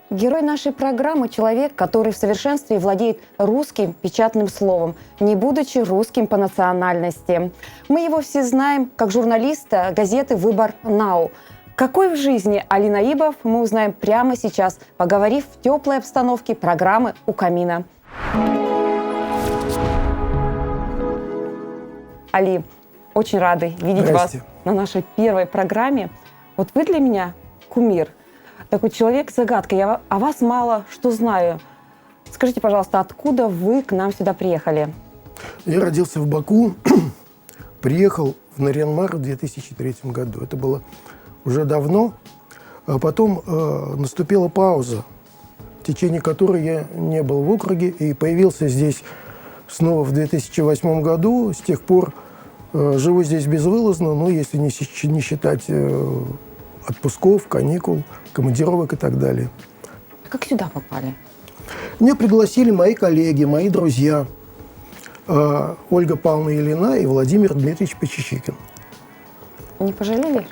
Герой нашей программы – человек, который в совершенстве владеет русским печатным словом, не будучи русским по национальности. Мы его все знаем как журналиста газеты «Выбор Нау». Какой в жизни Али Наибов, мы узнаем прямо сейчас, поговорив в теплой обстановке программы «У камина». Али, очень рады видеть вас на нашей первой программе. Вот вы для меня кумир. Такой человек-загадка. Я о вас мало что знаю. Скажите, пожалуйста, откуда вы к нам сюда приехали? Я родился в Баку, приехал в Нарьян-Мар в 2003 году. Это было уже давно. А потом наступила пауза, в течение которой я не был в округе и появился здесь снова в 2008 году. С тех пор живу здесь безвылазно, ну, если не считать отпусков, каникул, командировок и так далее. Как сюда попали? Меня пригласили мои коллеги, мои друзья Ольга Павловна Ильина и Владимир Дмитриевич Почищикин. Не пожалели,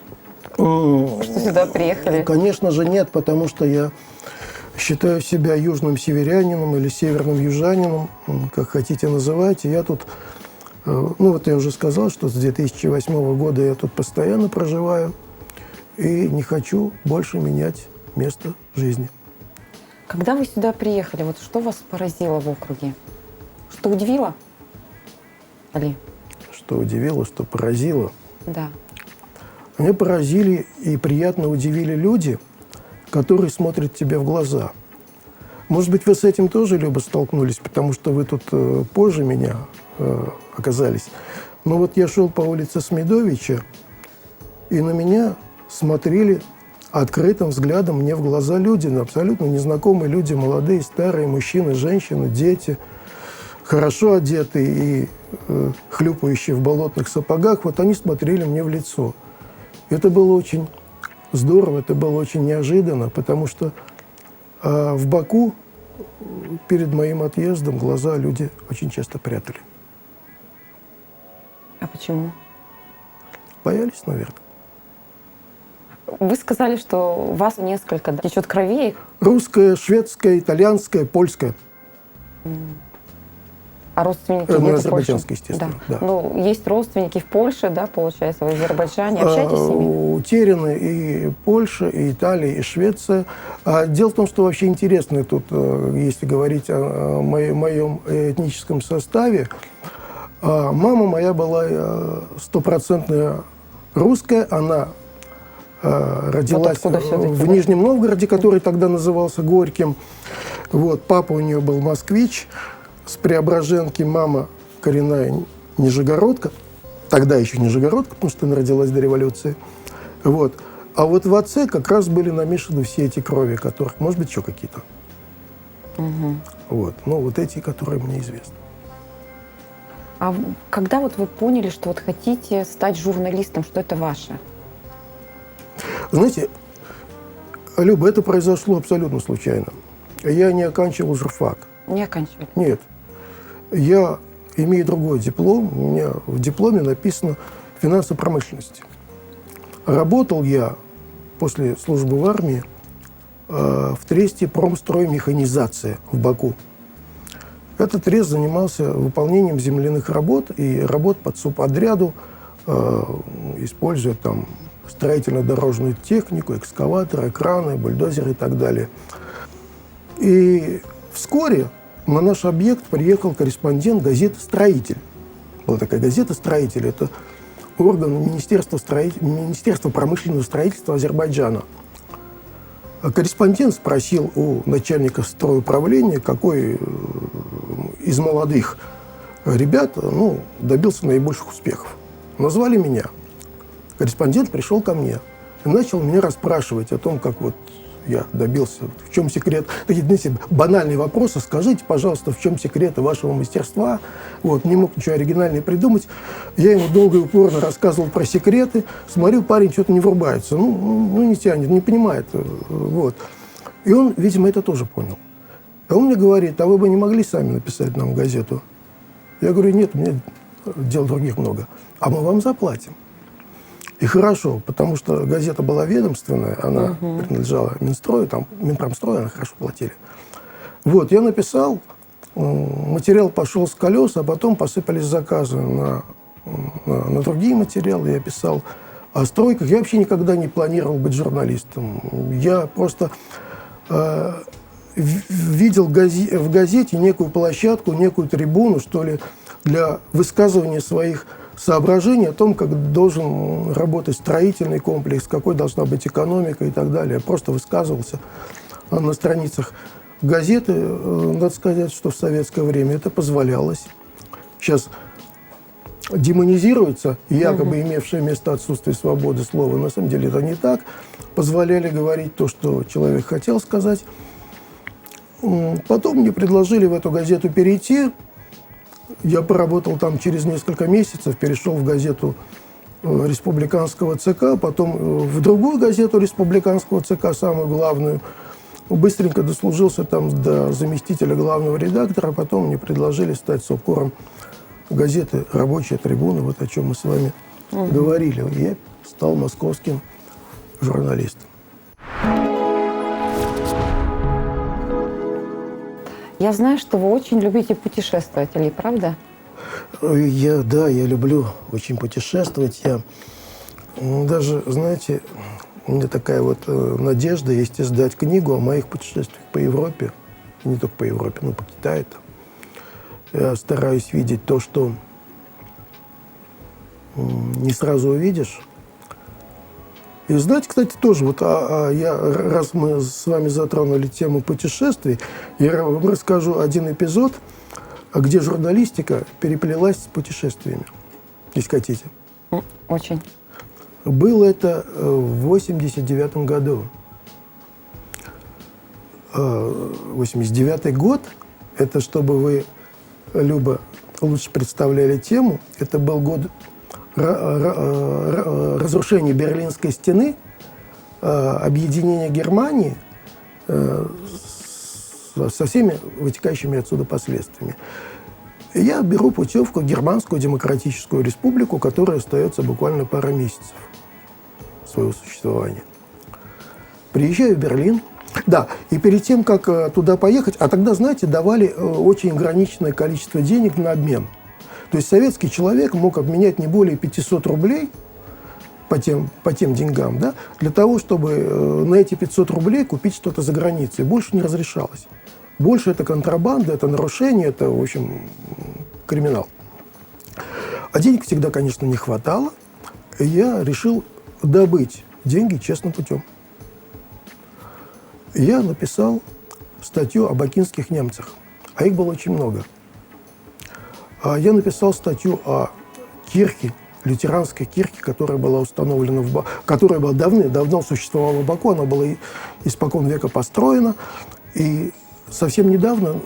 что сюда приехали? Конечно же нет, потому что я считаю себя южным северянином или северным южанином, как хотите называйте. Я тут, ну вот я уже сказал, что с 2008 года я тут постоянно проживаю и не хочу больше менять место жизни. Когда вы сюда приехали, вот что вас поразило в округе? Что удивило, Али? Что удивило, что поразило? Да. Меня поразили и приятно удивили люди, которые смотрят тебе в глаза. Может быть, вы с этим тоже, Люба, столкнулись, потому что вы тут позже меня оказались. Но вот я шел по улице Смедовича, и на меня смотрели открытым взглядом мне в глаза люди, абсолютно незнакомые люди, молодые, старые, мужчины, женщины, дети, хорошо одетые и хлюпающие в болотных сапогах. Вот они смотрели мне в лицо. Это было очень здорово, это было очень неожиданно, потому что в Баку перед моим отъездом глаза люди очень часто прятали. А почему? Боялись, наверное. Вы сказали, что у вас несколько течет кровей. Русская, шведская, итальянская, польская. А родственники где-то в Польше? Азербайджанская, естественно. Да. Да. Ну, есть родственники в Польше, да, получается, в Азербайджане. Общаетесь с ними? Утеряны и Польша, и Италия, и Швеция. Дело в том, что вообще интересно тут, если говорить о моем этническом составе, мама моя была стопроцентная русская, она родилась в Нижнем Новгороде, который тогда назывался Горьким. Вот, папа у нее был москвич, с Преображенки, мама коренная нижегородка, тогда еще нижегородка, потому что она родилась до революции. Вот. А вот в отце как раз были намешаны все эти крови, которых, может быть, еще какие-то. Угу. Вот. Ну, вот эти, которые мне известны. А когда вот вы поняли, что вот хотите стать журналистом, что это ваше? Знаете, Люба, это произошло абсолютно случайно. Я не оканчивал журфак. Не оканчивали? Нет. Я имею другой диплом. У меня в дипломе написано «Финансовая промышленность». Работал я после службы в армии в тресте «Промстроймеханизация» в Баку. Этот трест занимался выполнением земляных работ и работ по субподряду, используя там строительно-дорожную технику, экскаваторы, краны, бульдозеры и так далее. И вскоре на наш объект приехал корреспондент газеты «Строитель». Была такая газета «Строитель». Это орган Министерства промышленного строительства Азербайджана. Корреспондент спросил у начальника стройуправления, какой из молодых ребят добился наибольших успехов. Назвали меня. Корреспондент пришел ко мне и начал меня расспрашивать о том, как вот я добился, в чем секрет. Такие, знаете, банальные вопросы. Скажите, пожалуйста, в чем секреты вашего мастерства? Вот, не мог ничего оригинального придумать. Я ему долго и упорно рассказывал про секреты. Смотрю, парень что-то не врубается. Ну, не тянет, не понимает. Вот. И он, видимо, это тоже понял. А он мне говорит: а вы бы не могли сами написать нам газету? Я говорю: нет, у меня дел других много. А мы вам заплатим. И хорошо, потому что газета была ведомственная, она принадлежала Минстрою, там Минпромстрою, она хорошо платили. Вот, я написал, материал пошел с колес, а потом посыпались заказы на другие материалы. Я писал о стройках. Я вообще никогда не планировал быть журналистом. Я просто видел в газете некую площадку, некую трибуну, что ли, для высказывания своих соображений о том, как должен работать строительный комплекс, какой должна быть экономика и так далее. Я просто высказывался на страницах газеты. Надо сказать, что в советское время это позволялось. Сейчас демонизируется, якобы имевшее место отсутствие свободы слова. На самом деле это не так. Позволяли говорить то, что человек хотел сказать. Потом мне предложили в эту газету перейти. Я поработал там через несколько месяцев, перешел в газету республиканского ЦК, потом в другую газету республиканского ЦК, самую главную. Быстренько дослужился там до заместителя главного редактора, потом мне предложили стать совкором газеты «Рабочая трибуна», вот о чем мы с вами говорили. Я стал московским журналистом. Я знаю, что вы очень любите путешествовать, Али, правда? Я люблю очень путешествовать. Я даже, знаете, у меня такая вот надежда есть издать книгу о моих путешествиях по Европе. И не только по Европе, но по Китаю. Я стараюсь видеть то, что не сразу увидишь. И знаете, кстати, тоже, вот, раз мы с вами затронули тему путешествий, я вам расскажу один эпизод, где журналистика переплелась с путешествиями, если хотите. Очень. Было это в 1989 году. 1989 год, это, чтобы вы, Люба, лучше представляли тему, это был год разрушения Берлинской стены, объединения Германии со всеми вытекающими отсюда последствиями. И я беру путевку в Германскую Демократическую Республику, которая остается буквально пара месяцев своего существования. Приезжаю в Берлин. Да, и перед тем, как туда поехать, а тогда, знаете, давали очень ограниченное количество денег на обмен. То есть советский человек мог обменять не более 500 рублей по тем деньгам, да, для того, чтобы на эти 500 рублей купить что-то за границей. Больше не разрешалось. Больше это контрабанда, это нарушение, это, в общем, криминал. А денег всегда, конечно, не хватало. И я решил добыть деньги честным путем. Я написал статью о бакинских немцах, а их было очень много. Я написал статью о кирхе, лютеранской кирхе, которая была установлена которая была давно существовала в Баку, она была испокон века построена, и совсем недавно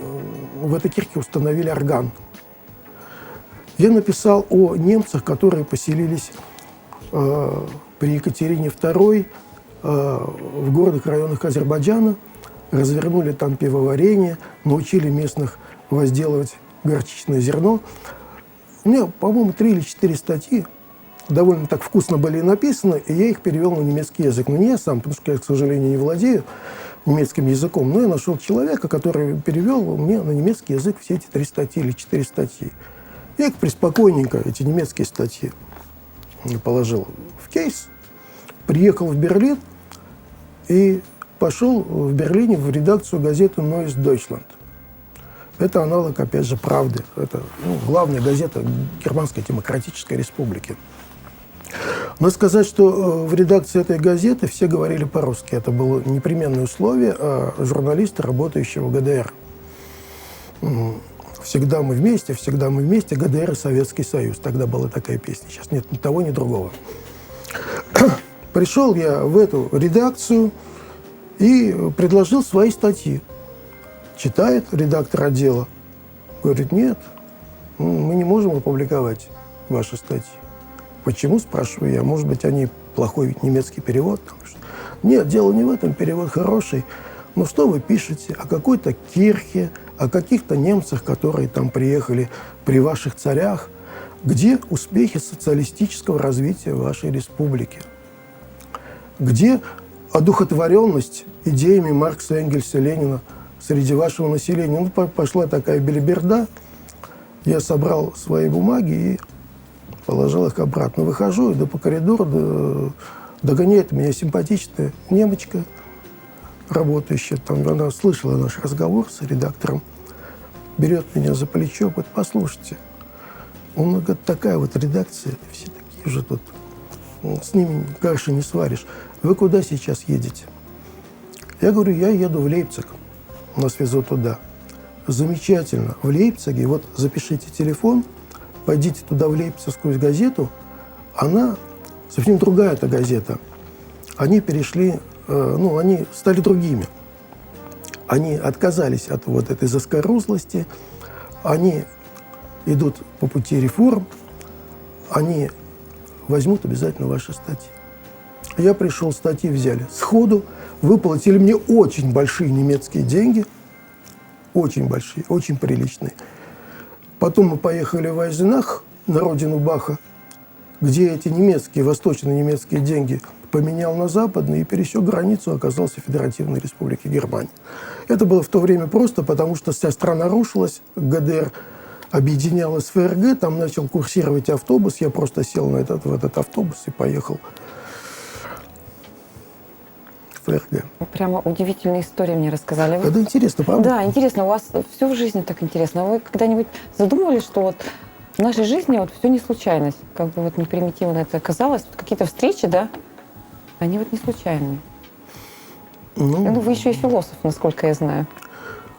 в этой кирхе установили орган. Я написал о немцах, которые поселились при Екатерине II в городах, районах Азербайджана, развернули там пивоварение, научили местных возделывать горчичное зерно. У меня, по-моему, 3 или 4 статьи довольно так вкусно были написаны, и я их перевел на немецкий язык. Но не я сам, потому что я, к сожалению, не владею немецким языком, но я нашел человека, который перевел мне на немецкий язык все эти 3 статьи или 4 статьи. Я их преспокойненько, эти немецкие статьи, положил в кейс, приехал в Берлин и пошел в Берлине в редакцию газеты «Neues Deutschland». Это аналог, опять же, «Правды». Это главная газета Германской Демократической Республики. Надо сказать, что в редакции этой газеты все говорили по-русски. Это было непременное условие журналиста, работающего в ГДР. «Всегда мы вместе, ГДР и Советский Союз». Тогда была такая песня. Сейчас нет ни того, ни другого. Пришел я в эту редакцию и предложил свои статьи. Читает редактор отдела. Говорит, нет, мы не можем опубликовать ваши статьи. Почему, спрашиваю я. Может быть, они плохой немецкий перевод? Нет, дело не в этом, перевод хороший. Но что вы пишете о какой-то кирхе, о каких-то немцах, которые там приехали при ваших царях? Где успехи социалистического развития вашей республики? Где одухотворенность идеями Маркса, Энгельса, Ленина среди вашего населения? Ну, пошла такая белиберда. Я собрал свои бумаги и положил их обратно. Выхожу, иду по коридору, догоняет меня симпатичная немочка, работающая там. Она слышала наш разговор с редактором, берет меня за плечо, говорит: послушайте, говорит, такая вот редакция, все такие же тут, с ними каши не сваришь. Вы куда сейчас едете? Я говорю: я еду в Лейпциг, нас везут туда. Замечательно. В Лейпциге, вот запишите телефон, пойдите туда, в Лейпцигскую газету. Она совсем другая эта газета. Они перешли, они стали другими. Они отказались от вот этой заскорузлости. Они идут по пути реформ. Они возьмут обязательно ваши статьи. Я пришел, статьи взяли. Сходу выплатили мне очень большие немецкие деньги. Очень большие, очень приличные. Потом мы поехали в Айзенах, на родину Баха, где эти немецкие, восточно-немецкие деньги поменял на западные и пересек границу, оказался в Федеративной Республике Германия. Это было в то время просто, потому что вся страна рушилась, ГДР объединялась с ФРГ, там начал курсировать автобус, я просто сел в этот автобус и поехал в ФРГ. Прямо удивительные истории мне рассказали. Это интересно, правда? Да, интересно. У вас все в жизни так интересно. Вы когда-нибудь задумывались, что вот в нашей жизни вот все не случайность? Как бы вот не примитивно это казалось. Вот какие-то встречи, да, они вот не случайные. Ну, вы еще и философ, насколько я знаю.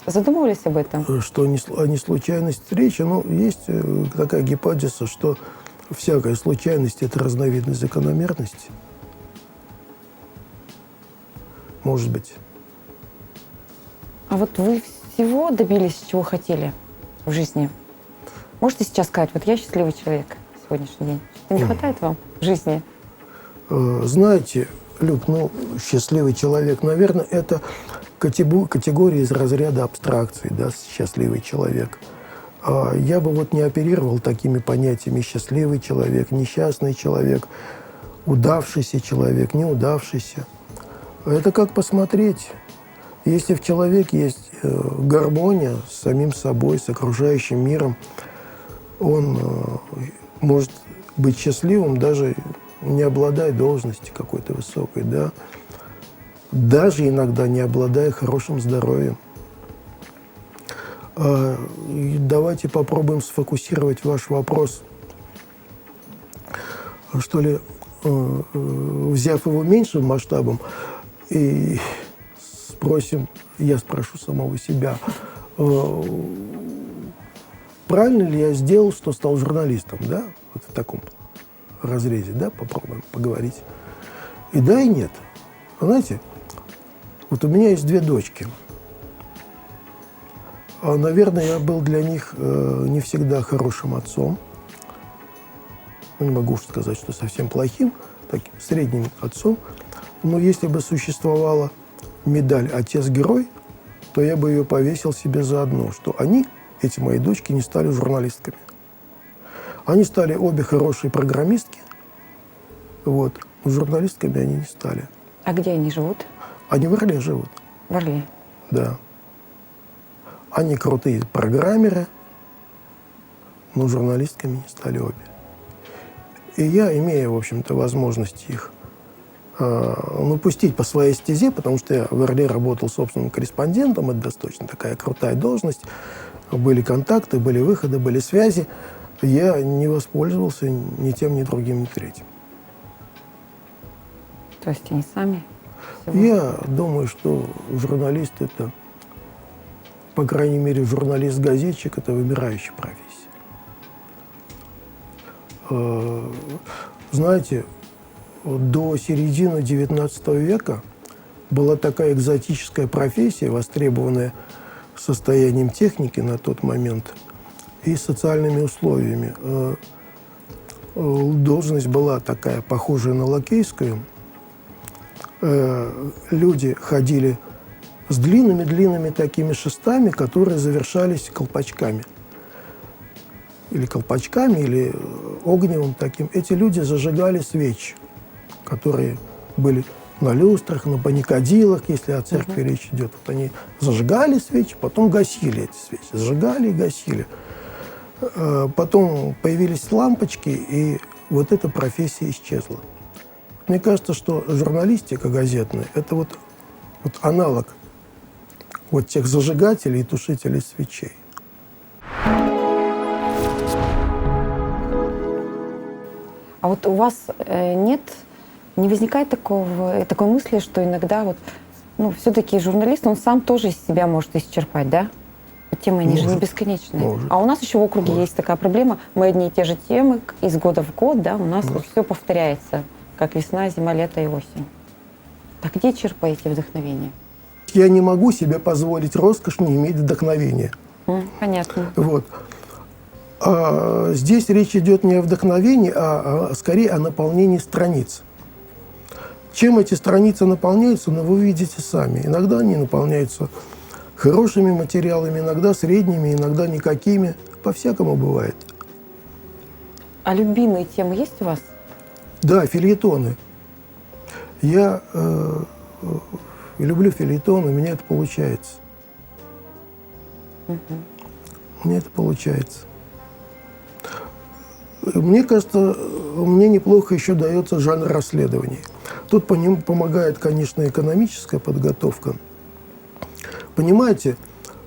Задумывались об этом? Что не случайность встречи, есть такая гипотеза, что всякая случайность – это разновидность закономерности. Может быть. А вот вы всего добились, чего хотели в жизни? Можете сейчас сказать, вот я счастливый человек в сегодняшний день? Что-то не хватает вам в жизни? Знаете, Люб, счастливый человек, наверное, это категория из разряда абстракций, да, счастливый человек. Я бы вот не оперировал такими понятиями: счастливый человек, несчастный человек, удавшийся человек, неудавшийся. Это как посмотреть. Если в человеке есть гармония с самим собой, с окружающим миром, он может быть счастливым, даже не обладая должностью какой-то высокой, да? Даже иногда не обладая хорошим здоровьем. Давайте попробуем сфокусировать ваш вопрос, что ли, взяв его меньшим масштабом, и спросим, я спрошу самого себя, правильно ли я сделал, что стал журналистом, да, вот в таком разрезе, да, попробуем поговорить. И да, и нет. Знаете, вот у меня есть 2 дочки. Наверное, я был для них не всегда хорошим отцом. Не могу уж сказать, что совсем плохим, таким средним отцом. Но если бы существовала медаль «Отец-герой», то я бы ее повесил себе заодно, что они, эти мои дочки, не стали журналистками. Они стали обе хорошие программистки, вот, но журналистками они не стали. А где они живут? Они в Орле живут. В Орле? Да. Они крутые программеры, но журналистками не стали обе. И я, имея, в общем-то, возможность их пустить по своей стезе, потому что я в Орле работал собственным корреспондентом, это достаточно такая крутая должность, были контакты, были выходы, были связи. Я не воспользовался ни тем, ни другим, ни третьим. То есть они сами? Я думаю, что журналист – это, по крайней мере, журналист-газетчик – это вымирающая профессия. Знаете, до середины XIX века была такая экзотическая профессия, востребованная состоянием техники на тот момент и социальными условиями. Должность была такая, похожая на лакейскую. Люди ходили с длинными-длинными такими шестами, которые завершались колпачками. или колпачками, или огневым таким, эти люди зажигали свечи, которые были на люстрах, на паникадилах, если о церкви речь идет. Вот они зажигали свечи, потом гасили эти свечи. Зажигали и гасили. Потом появились лампочки, и вот эта профессия исчезла. Мне кажется, что журналистика газетная – это вот аналог вот тех зажигателей и тушителей свечей. А вот у вас не возникает такой мысли, что иногда все-таки журналист, он сам тоже из себя может исчерпать, да? Темы, они же не бесконечные. Может. А у нас еще в округе есть такая проблема. Мы одни и те же темы из года в год, да, у нас все повторяется, как весна, зима, лето и осень. Так где черпаете вдохновение? Я не могу себе позволить роскошь не иметь вдохновения. Понятно. Вот. Здесь речь идет не о вдохновении, а скорее о наполнении страниц. Чем эти страницы наполняются, вы увидите сами. Иногда они наполняются хорошими материалами, иногда средними, иногда никакими. По-всякому бывает. А любимые темы есть у вас? Да, фельетоны. Я люблю фельетоны, у меня это получается. У меня это получается. Мне кажется, мне неплохо еще дается жанр расследований. Тут по ним помогает, конечно, экономическая подготовка. Понимаете,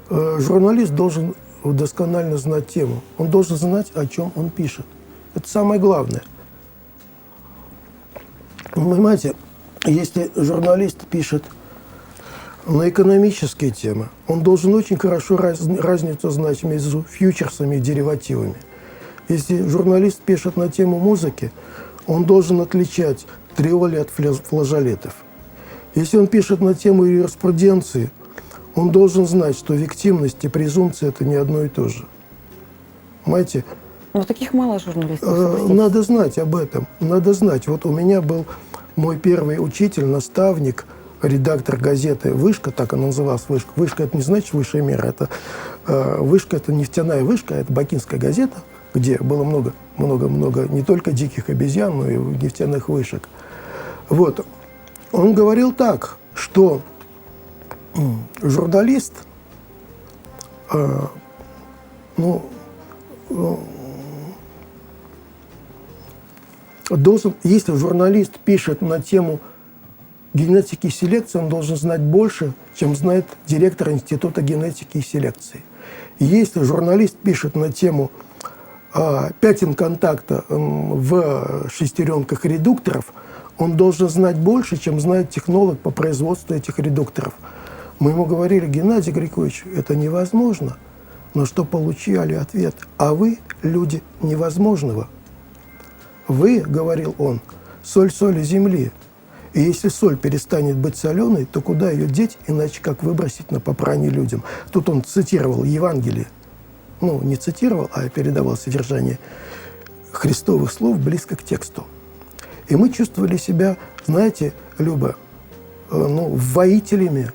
журналист должен досконально знать тему. Он должен знать, о чем он пишет. Это самое главное. Понимаете, если журналист пишет на экономические темы, он должен очень хорошо разницу знать между фьючерсами и деривативами. Если журналист пишет на тему музыки, он должен отличать триоли от флажолетов. Если он пишет на тему юриспруденции, он должен знать, что виктимность и презумпция – это не одно и то же. Понимаете? Но таких мало журналистов. Надо знать об этом. Надо знать. Вот у меня был мой первый учитель, наставник, редактор газеты «Вышка», так она называлась, «Вышка». «Вышка» – это не значит «высшая мера». Это, «Вышка» – это нефтяная вышка, это бакинская газета, где было много не только диких обезьян, но и нефтяных вышек. Вот. Он говорил так, что журналист, должен, если журналист пишет на тему генетики и селекции, он должен знать больше, чем знает директор Института генетики и селекции. Если журналист пишет на тему пятен контакта в шестеренках редукторов, он должен знать больше, чем знает технолог по производству этих редукторов. Мы ему говорили: Геннадий Григорьевич, это невозможно. Но что получали ответ? А вы люди невозможного. Вы, говорил он, соль соли земли. И если соль перестанет быть соленой, то куда ее деть, иначе как выбросить на попрание людям? Тут он цитировал Евангелие. Ну, не цитировал, а передавал содержание христовых слов близко к тексту. И мы чувствовали себя, знаете, Люба, воителями,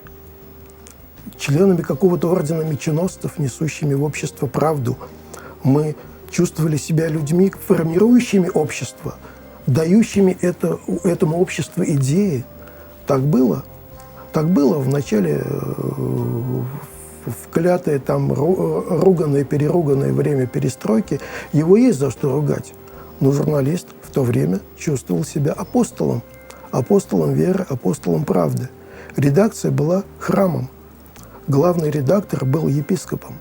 членами какого-то ордена меченосцев, несущими в общество правду. Мы чувствовали себя людьми, формирующими общество, дающими этому обществу идеи. Так было. Так было в начале, в клятое, там, руганное, переруганное время перестройки. Его есть за что ругать. Но журналист в то время чувствовал себя апостолом. Апостолом веры, апостолом правды. Редакция была храмом. Главный редактор был епископом.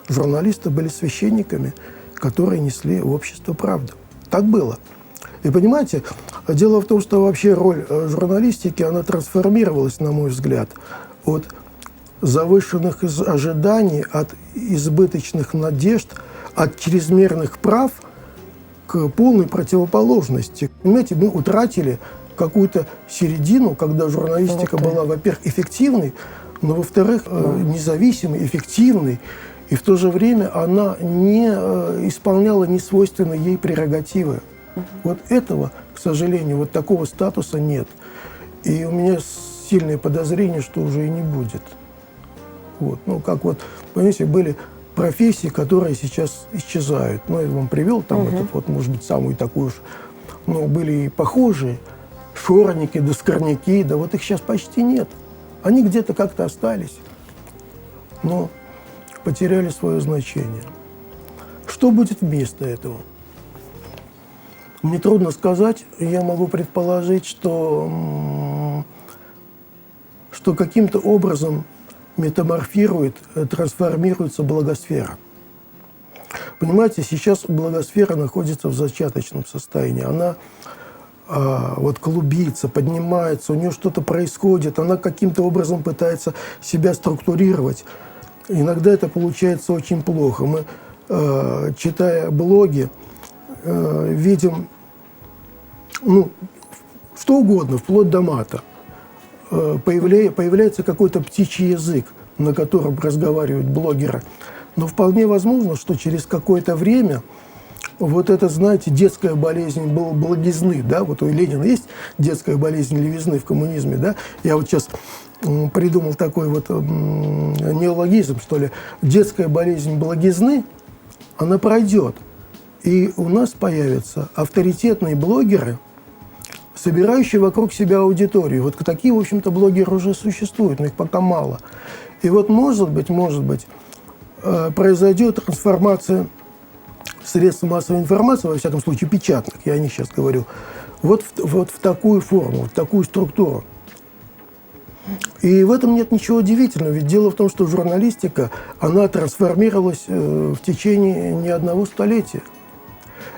Журналисты были священниками, которые несли в общество правду. Так было. И понимаете, дело в том, что вообще роль журналистики, она трансформировалась, на мой взгляд, от завышенных ожиданий, от избыточных надежд, от чрезмерных прав к полной противоположности. Понимаете, мы утратили какую-то середину, когда журналистика была, во-первых, эффективной, но, во-вторых, независимой, эффективной, и в то же время она не исполняла несвойственные ей прерогативы. Вот этого, к сожалению, вот такого статуса нет. И у меня сильное подозрение, что уже и не будет. Вот. Ну, как вот, понимаете, были профессий, которые сейчас исчезают. Ну, я вам привел там Мгм. этот вот, может быть, самую такую уж, ну, были и похожие. Шорники, доскорняки, да вот их сейчас почти нет. Они где-то как-то остались, но потеряли свое значение. Что будет вместо этого? Мне трудно сказать. Я могу предположить, что каким-то образом метаморфирует, трансформируется благосфера. Понимаете, сейчас благосфера находится в зачаточном состоянии. Она вот клубится, поднимается, у нее что-то происходит, она каким-то образом пытается себя структурировать. Иногда это получается очень плохо. Мы, читая блоги, видим, ну, что угодно, вплоть до мата. Появляется какой-то птичий язык, на котором разговаривают блогеры. Но вполне возможно, что через какое-то время вот это, знаете, детская болезнь благизны, да, вот у Ленина есть детская болезнь левизны в коммунизме, да, я вот сейчас придумал такой вот неологизм, что ли, детская болезнь благизны, она пройдет, и у нас появятся авторитетные блогеры, собирающие вокруг себя аудиторию. Вот такие, в общем-то, блогеры уже существуют, но их пока мало. И вот, может быть, произойдет трансформация средств массовой информации, во всяком случае печатных, я о них сейчас говорю, вот в такую форму, в такую структуру. И в этом нет ничего удивительного, ведь дело в том, что журналистика, она трансформировалась в течение не одного столетия.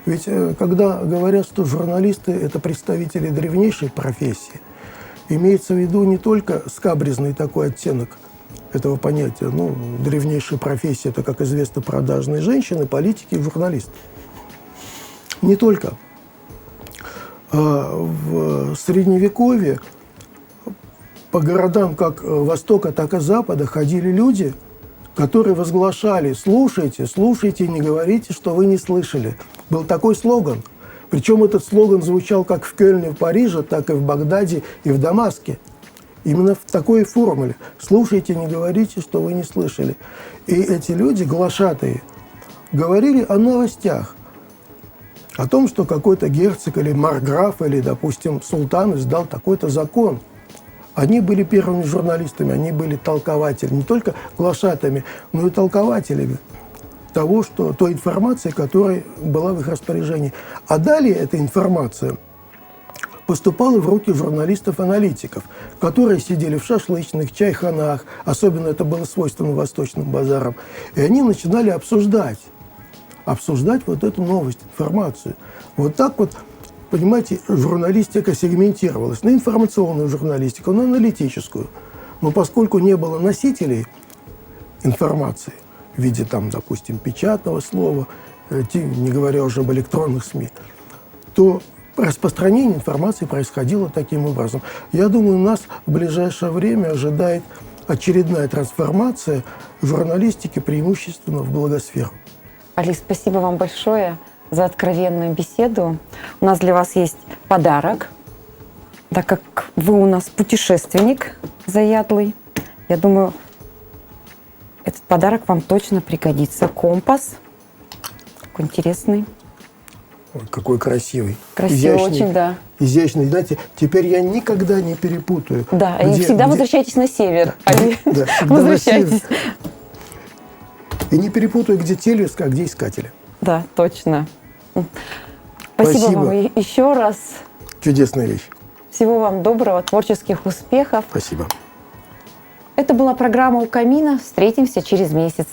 Ведь когда говорят, что журналисты – это представители древнейшей профессии, имеется в виду не только скабрезный такой оттенок этого понятия. Ну, древнейшая профессия – это, как известно, продажные женщины, политики и журналисты. Не только. В Средневековье по городам как Востока, так и Запада ходили люди, которые возглашали: слушайте, слушайте, не говорите, что вы не слышали. Был такой слоган. Причем этот слоган звучал как в Кёльне, в Париже, так и в Багдаде и в Дамаске. Именно в такой формуле. Слушайте, не говорите, что вы не слышали. И эти люди, глашатые, говорили о новостях. О том, что какой-то герцог или марграф, или, допустим, султан издал такой-то закон. Они были первыми журналистами, они были толкователями. Не только глашатаями, но и толкователями той информации, которая была в их распоряжении. А далее эта информация поступала в руки журналистов-аналитиков, которые сидели в шашлычных, чайханах, особенно это было свойственно восточным базарам, и они начинали обсуждать вот эту новость, информацию. Вот так вот, понимаете, журналистика сегментировалась на информационную журналистику, на аналитическую. Но поскольку не было носителей информации в виде, там, допустим, печатного слова, не говоря уже об электронных СМИ, то распространение информации происходило таким образом. Я думаю, нас в ближайшее время ожидает очередная трансформация журналистики преимущественно в благосферу. Алис, спасибо вам большое за откровенную беседу. У нас для вас есть подарок, так как вы у нас путешественник заядлый. Я думаю, этот подарок вам точно пригодится. Компас. Такой интересный. Ой, какой красивый. Красивый изящный, очень, да. Изящный. Знаете, теперь я никогда не перепутаю. Да, и всегда возвращайтесь на север. Да, всегда Возвращайтесь. на север. И не перепутаю, где телеска, а где искатели. Да, точно. Спасибо вам еще раз. Чудесная вещь. Всего вам доброго, творческих успехов. Спасибо. Это была программа «У камина». Встретимся через месяц.